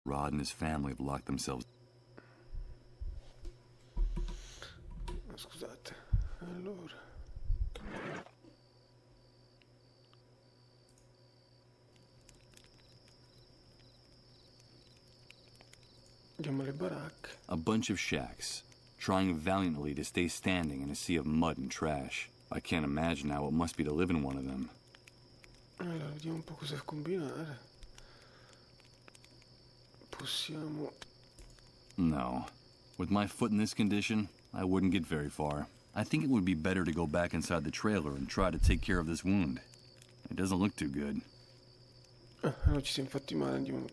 Rod and his family have locked themselves. Scusate, allora. Andiamo alle baracche. A bunch of shacks, trying valiantly to stay standing in a sea of mud and trash. I can't imagine how it must be to live in one of them. Allora, vediamo un po' cosa combinare. Possiamo... No. With my foot in this condition, I wouldn't get very far. I think it would be better to go back inside the trailer and try to take care of this wound. It doesn't look too good. Allora ci siamo fatti male, andiamo...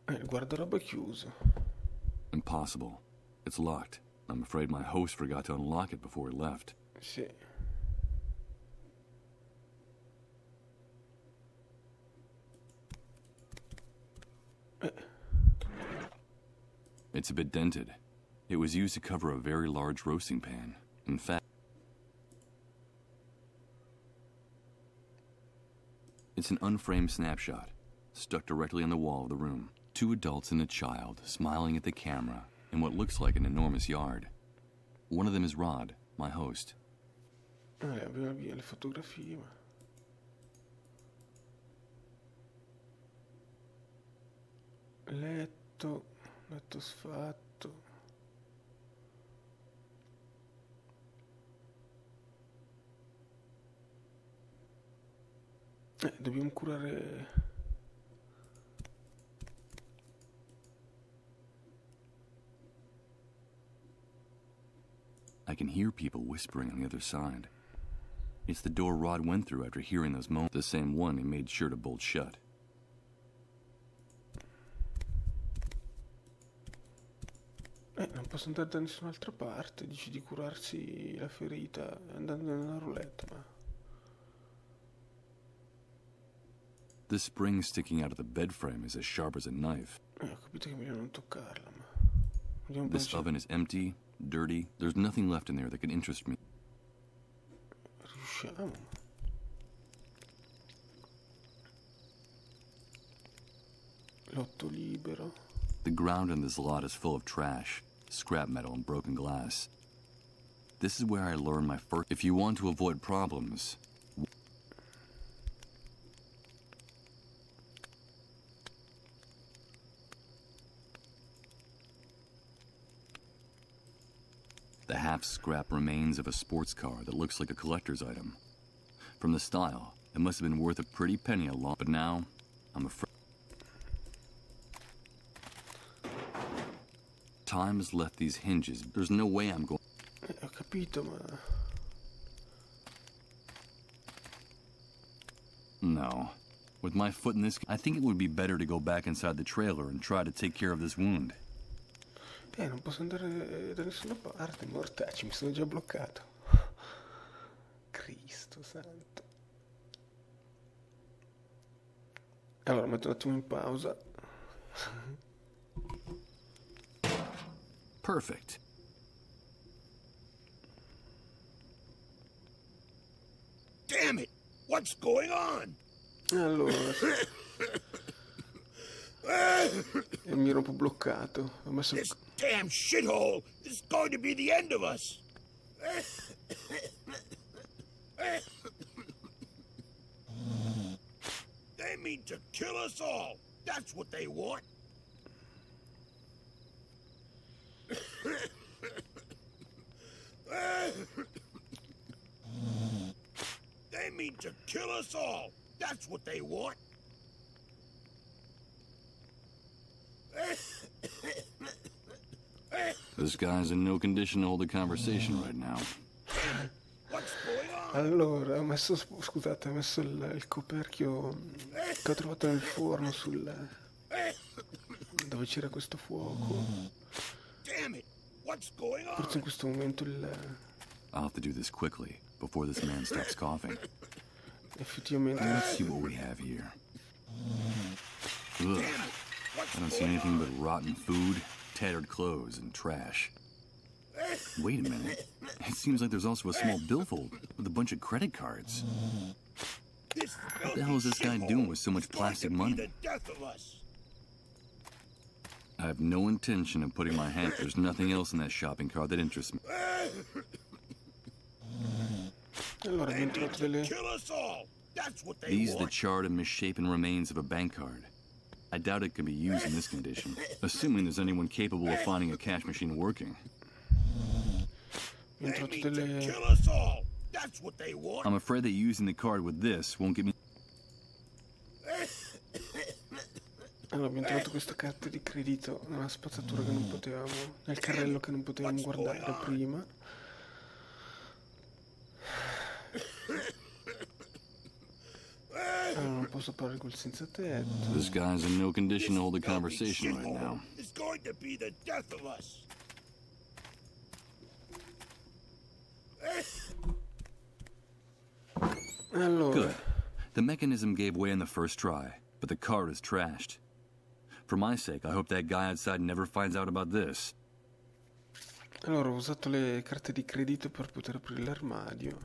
Il guardaroba è chiuso. Impossible. It's locked. I'm afraid my host forgot to unlock it before he left. Sì. It's a bit dented. It was used to cover a very large roasting pan. In fact, it's an unframed snapshot, stuck directly on the wall of the room. 2 adults and a child smiling at the camera in what looks like an enormous yard. One of them is Rod, my host. Abbiamo via le fotografie, ma... Letto sfatto. Dobbiamo curare... I can hear people whispering on the other side. It's the door Rod went through after hearing those moans, the same one he made sure to bolt shut. Non posso andare da nessun'altra parte, dici di curarsi la ferita andando nella roulette, ma... The spring sticking out of the bed frame is as sharp as a knife. Ho capito che è meglio non toccarla, ma... Vediamo This oven is empty, dirty. There's nothing left in there that can interest me. Riusciamo. Lotto libero. The ground in this lot is full of trash, scrap metal, and broken glass. This is where I learned my first... If you want to avoid problems... The half-scrap remains of a sports car that looks like a collector's item. From the style, it must have been worth a pretty penny but now, I'm afraid... Time has left these hinges. There's no way I'm going... Ho capito, ma... No. With my foot in this... I think it would be better to go back inside the trailer and try to take care of this wound. Non posso andare da nessuna parte, mortacci, mi sono già bloccato. Cristo santo. Allora, metto un attimo in pausa. Perfect. Damn it! What's going on? Allora... mi ero un po' bloccato. Ho messo... This damn shithole is going to be the end of us. They mean to kill us all. That's what they want. They mean to kill us all. That's what they want. This guy's in no condition to hold a conversation right now. What's going on? Allora, ho messo... Scusate, ho messo il coperchio che ho trovato nel forno sul... dove c'era questo fuoco. Damn it! What's going on? Forse in questo momento il... I'll have to do this quickly, before this man stops coughing. Effettivamente... Let's see what we have here. Ugh. I don't see anything but rotten food, tattered clothes, and trash. Wait a minute. It seems like there's also a small billfold with a bunch of credit cards. What the hell is this guy doing with so much plastic money? I have no intention of putting my hand. There's nothing else in that shopping cart that interests me. Allora abbiamo trovato delle... These are the charred and misshapen remains of a bank card. I doubt it can be used in this condition, assuming there's anyone capable of finding a cash machine working. Abbiamo trovato delle... I'm afraid that using the card with this won't get me... Allora abbiamo trovato questa carta di credito nella spazzatura che non potevamo... nel carrello che non potevamo guardare prima. Allora non posso parlare col senza tetto. This guy's in no condition to hold a conversation right now. It's going to be the death of us. Allora... Good. The mechanism gave way in the first try, but the card is trashed. For my sake, I hope that guy outside never finds out about this. Allora ho usato le carte di credito per poter aprire l'armadio.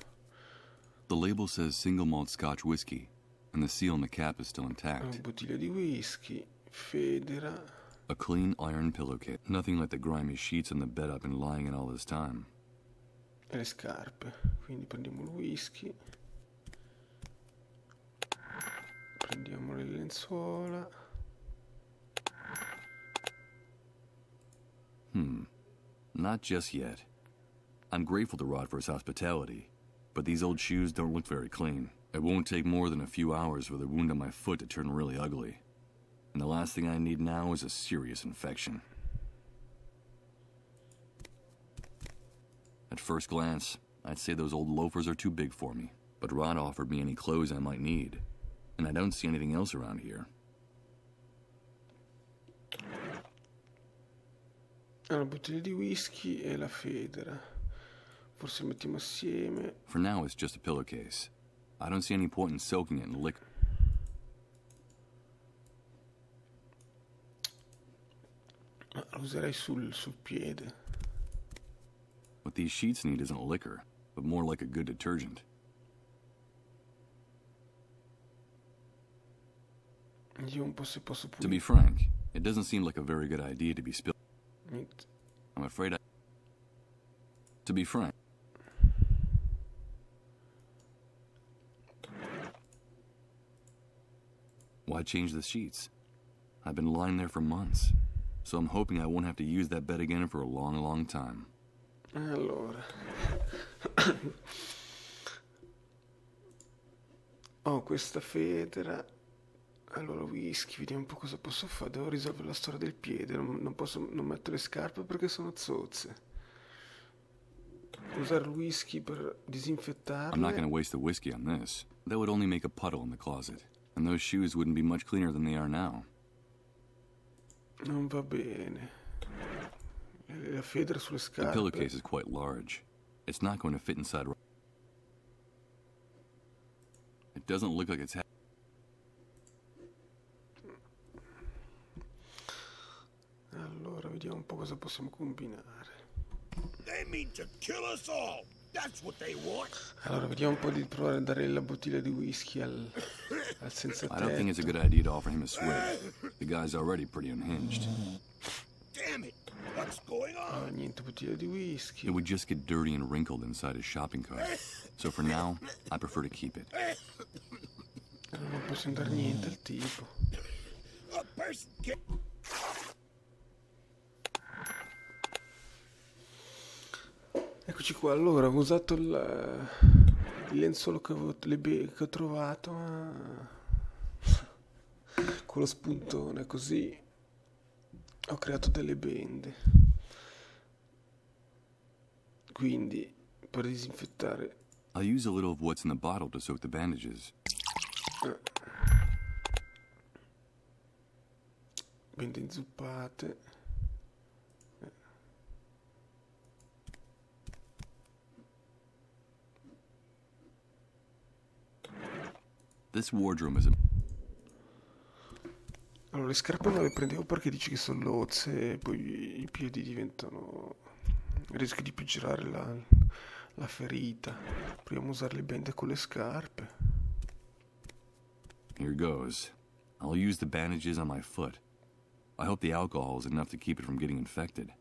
The label says single malt Scotch whiskey, and the seal on the cap is still Una intact. bottiglia di whisky, federa... A clean iron pillowcase. Nothing like the grimy sheets on the bed I've been lying in all this time. e le scarpe. Quindi prendiamo il whisky, prendiamo le lenzuola. Not just yet. I'm grateful to Rod for his hospitality, but these old shoes don't look very clean. It won't take more than a few hours for the wound on my foot to turn really ugly. And the last thing I need now is a serious infection. At first glance, I'd say those old loafers are too big for me, but Rod offered me any clothes I might need, and I don't see anything else around here. Una bottiglia di whisky e la federa. Forse le mettiamo assieme. For now, it's just a pillowcase. I don't see any point in soaking it in liquor. La userei sul piede. What these sheets need isn't liquor, but more like a good detergent. Io un po' se posso To be pulire. frank, it doesn't seem like a very good idea to be spilled. I'm afraid I... To be frank... Why change the sheets? I've been lying there for months, so I'm hoping I won't have to use that bed again for a long, long time. Allora. Ho questa federa. Allora whisky, vediamo un po' cosa posso fare. Devo risolvere la storia del piede. Non posso non mettere le scarpe perché sono zozze. Usare il whisky per disinfettarle. I'm not going to waste the whiskey on this. That would only make a puddle in the closet, and those shoes wouldn't be much cleaner than they are now. Non va bene. La federa sulle The scarpe. pillowcase is quite large. It's not going to fit inside. It doesn't look like it's... Allora, vediamo un po' cosa possiamo combinare. They mean to kill us all. That's what they want. Allora, vediamo un po' di provare a dare la bottiglia di whisky al senza I don't think it's a tetto. good idea to offer him a swig. The guy's already pretty unhinged. Damn it. What's going Ah, on? niente bottiglia di whisky. It would just get dirty and wrinkled inside his shopping cart. So for now, I prefer to keep it. Allora, non possiamo dare niente al tipo. A person can... Eccoci qua, allora ho usato il lenzuolo che ho trovato, con lo spuntone, così ho creato delle bende. Quindi, per disinfettare, I'll use a little of what's in the bottle to soak the bandages. bende inzuppate. This wardrobe is a... Allora, le scarpe non le prendevo perché dici che sono lozze e poi i piedi diventano Rischi di peggiorare la ferita. Proviamo a usare le bende con le scarpe. Here goes. I'll use the bandages on my foot. I hope the alcohol is enough to keep it from getting infected.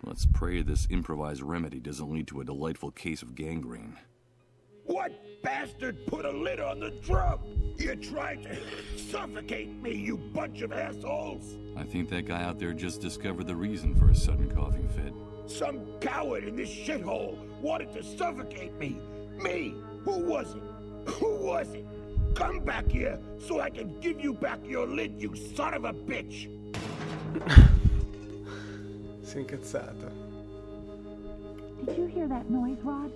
Let's pray this improvised remedy doesn't lead to a delightful case of gangrene. What bastard put a lid on the drum? You tried to suffocate me, you bunch of assholes! I think that guy out there just discovered the reason for his sudden coughing fit. Some coward in this shithole wanted to suffocate me! Me! Who was it? Who was it? Come back here so I can give you back your lid, you son of a bitch! Si è incazzato. Did you hear that noise, Rod?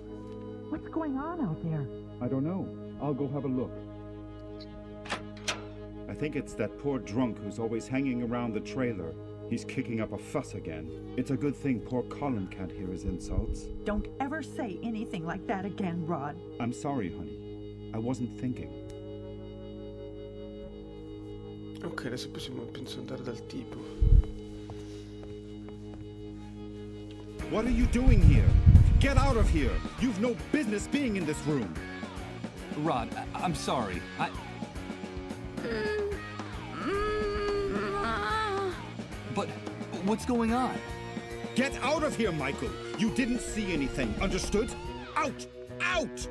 What's going on out there? I don't know. I'll go have a look. I think it's that poor drunk who's always hanging around the trailer. He's kicking up a fuss again. It's a good thing poor Colin can't hear his insults. Don't ever say anything like that again, Rod. I'm sorry, honey. I wasn't thinking. Ok, adesso possiamo penso andare dal tipo. What are you doing here? Get out of here! You've no business being in this room! Rod, I'm sorry. But what's going on? Get out of here, Michael! You didn't see anything, understood? Out! Out!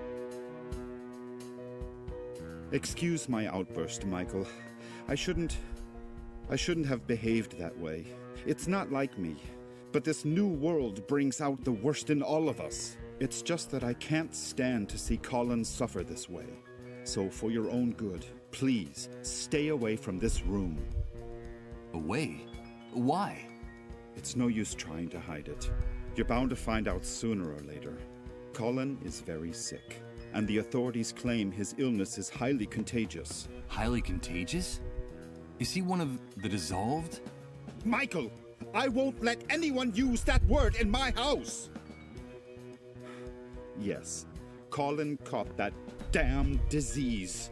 Excuse my outburst, Michael. I shouldn't have behaved that way. It's not like me. But this new world brings out the worst in all of us. It's just that I can't stand to see Colin suffer this way. So for your own good, please, stay away from this room. Away? Why? It's no use trying to hide it. You're bound to find out sooner or later. Colin is very sick, and the authorities claim his illness is highly contagious. Highly contagious? Is he one of the dissolved? Michael! I won't let anyone use that word in my house! Yes, Colin caught that damn disease.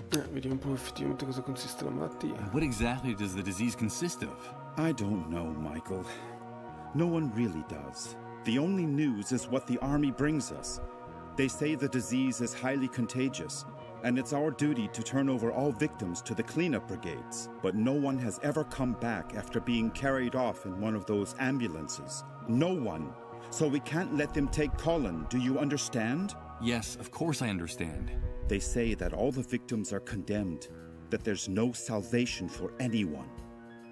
Vediamo un po' effettivamente cosa consiste la malattia. What exactly does the disease consist of? I don't know, Michael. No one really does. The only news is what the army brings us. They say the disease is highly contagious, and it's our duty to turn over all victims to the cleanup brigades. But no one has ever come back after being carried off in one of those ambulances. No one. So we can't let them take Colin, do you understand? Yes, of course I understand. They say that all the victims are condemned, that there's no salvation for anyone,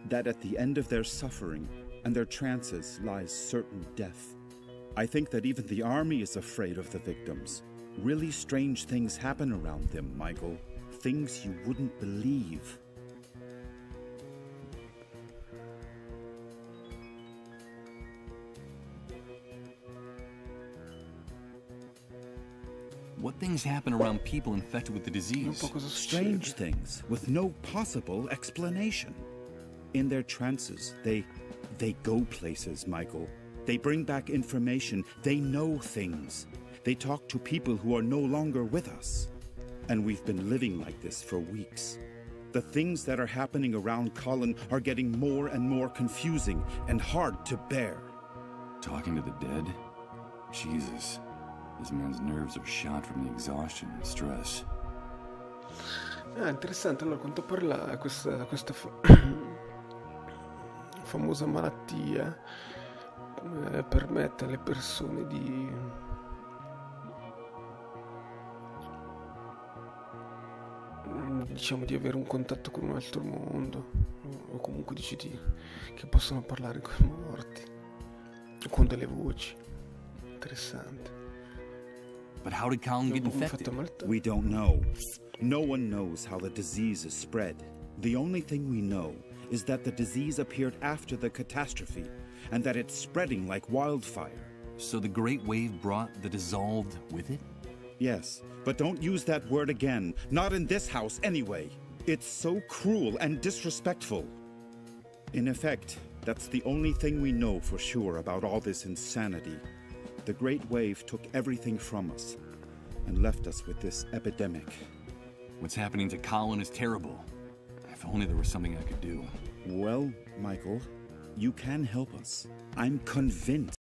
that at the end of their suffering and their trances lies certain death. I think that even the army is afraid of the victims. Really strange things happen around them, Michael. Things you wouldn't believe. What things happen around people infected with the disease? Strange things with no possible explanation. In their trances, they go places, Michael. They bring back information. They know things. They talk to people who are no longer with us. And we've been living like this for weeks. The things that are happening around Colin are getting more and more confusing and hard to bear. Talking to the dead? Jesus. This man's nerves are shot from the exhaustion and stress. Ah, interessante. Allora, a quanto pare questa famosa malattia permette alle persone di diciamo di avere un contatto con un altro mondo, o comunque che possono parlare con i morti o con delle voci. Interessante. But how did Colin get infected? We don't know. No one knows how the disease is spread. The only thing we know is that the disease appeared after the catastrophe, and that it's spreading like wildfire. So the Great Wave brought the dissolved with it? Yes, but don't use that word again. Not in this house, anyway. It's so cruel and disrespectful. In effect, that's the only thing we know for sure about all this insanity. The Great Wave took everything from us and left us with this epidemic. What's happening to Colin is terrible. If only there was something I could do. Well, Michael, you can help us. I'm convinced.